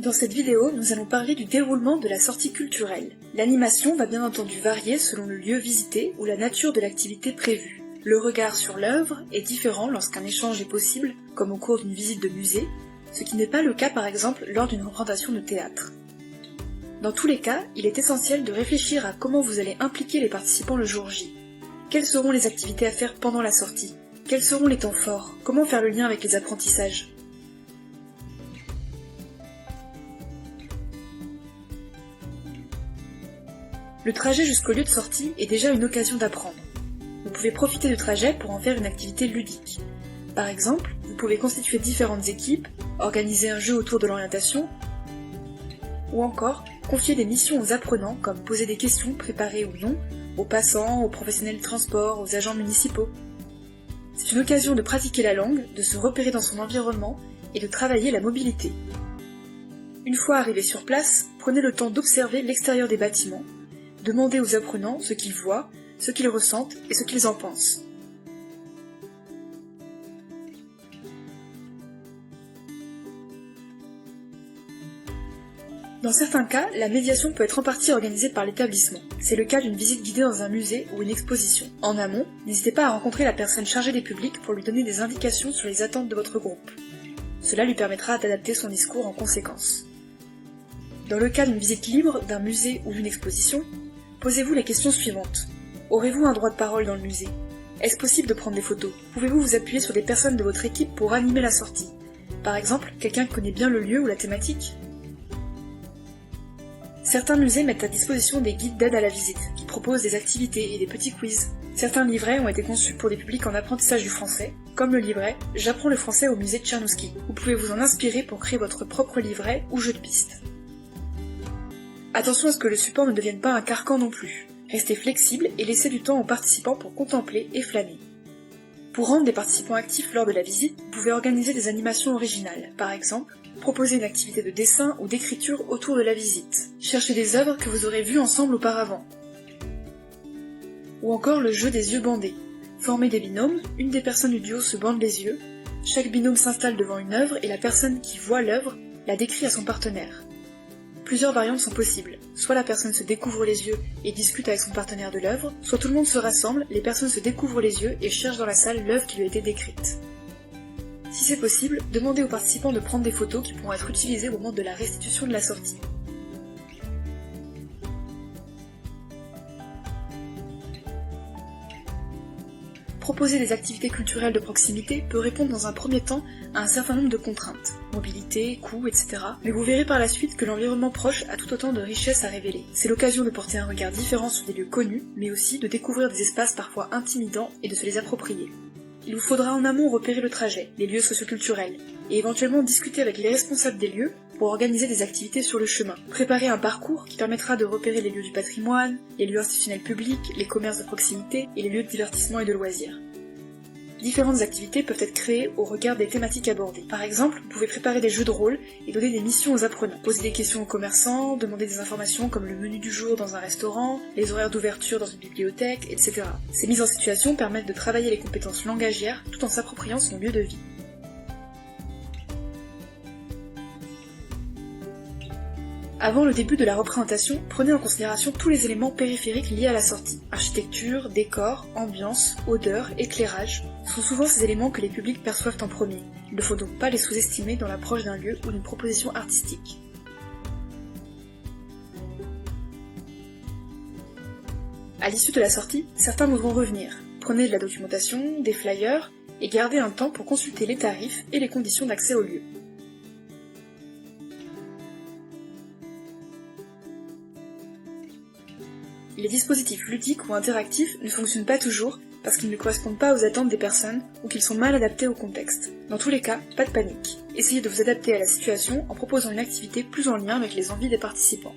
Dans cette vidéo, nous allons parler du déroulement de la sortie culturelle. L'animation va bien entendu varier selon le lieu visité ou la nature de l'activité prévue. Le regard sur l'œuvre est différent lorsqu'un échange est possible, comme au cours d'une visite de musée, ce qui n'est pas le cas par exemple lors d'une représentation de théâtre. Dans tous les cas, il est essentiel de réfléchir à comment vous allez impliquer les participants le jour J. Quelles seront les activités à faire pendant la sortie? Quels seront les temps forts? Comment faire le lien avec les apprentissages? Le trajet jusqu'au lieu de sortie est déjà une occasion d'apprendre. Vous pouvez profiter du trajet pour en faire une activité ludique. Par exemple, vous pouvez constituer différentes équipes, organiser un jeu autour de l'orientation, ou encore confier des missions aux apprenants comme poser des questions préparées ou non, aux passants, aux professionnels de transport, aux agents municipaux. C'est une occasion de pratiquer la langue, de se repérer dans son environnement et de travailler la mobilité. Une fois arrivé sur place, prenez le temps d'observer l'extérieur des bâtiments. Demandez aux apprenants ce qu'ils voient, ce qu'ils ressentent et ce qu'ils en pensent. Dans certains cas, la médiation peut être en partie organisée par l'établissement. C'est le cas d'une visite guidée dans un musée ou une exposition. En amont, n'hésitez pas à rencontrer la personne chargée des publics pour lui donner des indications sur les attentes de votre groupe. Cela lui permettra d'adapter son discours en conséquence. Dans le cas d'une visite libre d'un musée ou d'une exposition, posez-vous les questions suivantes. Aurez-vous un droit de parole dans le musée? Est-ce possible de prendre des photos? Pouvez-vous vous appuyer sur des personnes de votre équipe pour animer la sortie? Par exemple, quelqu'un qui connaît bien le lieu ou la thématique? Certains musées mettent à disposition des guides d'aide à la visite, qui proposent des activités et des petits quiz. Certains livrets ont été conçus pour des publics en apprentissage du français, comme le livret « J'apprends le français au musée Tchernouski ». Vous pouvez vous en inspirer pour créer votre propre livret ou jeu de piste. Attention à ce que le support ne devienne pas un carcan non plus. Restez flexible et laissez du temps aux participants pour contempler et flâner. Pour rendre des participants actifs lors de la visite, vous pouvez organiser des animations originales. Par exemple, proposer une activité de dessin ou d'écriture autour de la visite. Cherchez des œuvres que vous aurez vues ensemble auparavant. Ou encore le jeu des yeux bandés. Formez des binômes, une des personnes du duo se bande les yeux, chaque binôme s'installe devant une œuvre et la personne qui voit l'œuvre la décrit à son partenaire. Plusieurs variantes sont possibles. Soit la personne se découvre les yeux et discute avec son partenaire de l'œuvre, soit tout le monde se rassemble, les personnes se découvrent les yeux et cherchent dans la salle l'œuvre qui lui a été décrite. Si c'est possible, demandez aux participants de prendre des photos qui pourront être utilisées au moment de la restitution de la sortie. Proposer des activités culturelles de proximité peut répondre dans un premier temps à un certain nombre de contraintes, mobilité, coûts, etc. Mais vous verrez par la suite que l'environnement proche a tout autant de richesses à révéler. C'est l'occasion de porter un regard différent sur des lieux connus, mais aussi de découvrir des espaces parfois intimidants et de se les approprier. Il vous faudra en amont repérer le trajet, les lieux socioculturels, et éventuellement discuter avec les responsables des lieux pour organiser des activités sur le chemin. Préparer un parcours qui permettra de repérer les lieux du patrimoine, les lieux institutionnels publics, les commerces de proximité et les lieux de divertissement et de loisirs. Différentes activités peuvent être créées au regard des thématiques abordées. Par exemple, vous pouvez préparer des jeux de rôle et donner des missions aux apprenants. Poser des questions aux commerçants, demander des informations comme le menu du jour dans un restaurant, les horaires d'ouverture dans une bibliothèque, etc. Ces mises en situation permettent de travailler les compétences langagières tout en s'appropriant son lieu de vie. Avant le début de la représentation, prenez en considération tous les éléments périphériques liés à la sortie. Architecture, décor, ambiance, odeur, éclairage sont souvent ces éléments que les publics perçoivent en premier. Il ne faut donc pas les sous-estimer dans l'approche d'un lieu ou d'une proposition artistique. À l'issue de la sortie, certains voudront revenir. Prenez de la documentation, des flyers, et gardez un temps pour consulter les tarifs et les conditions d'accès au lieu. Les dispositifs ludiques ou interactifs ne fonctionnent pas toujours parce qu'ils ne correspondent pas aux attentes des personnes ou qu'ils sont mal adaptés au contexte. Dans tous les cas, pas de panique. Essayez de vous adapter à la situation en proposant une activité plus en lien avec les envies des participants.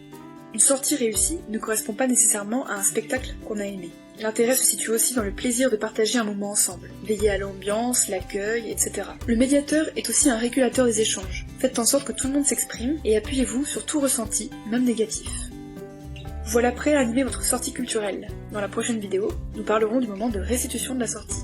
Une sortie réussie ne correspond pas nécessairement à un spectacle qu'on a aimé. L'intérêt se situe aussi dans le plaisir de partager un moment ensemble, veiller à l'ambiance, l'accueil, etc. Le médiateur est aussi un régulateur des échanges. Faites en sorte que tout le monde s'exprime et appuyez-vous sur tout ressenti, même négatif. Voilà prêt à animer votre sortie culturelle. Dans la prochaine vidéo, nous parlerons du moment de restitution de la sortie.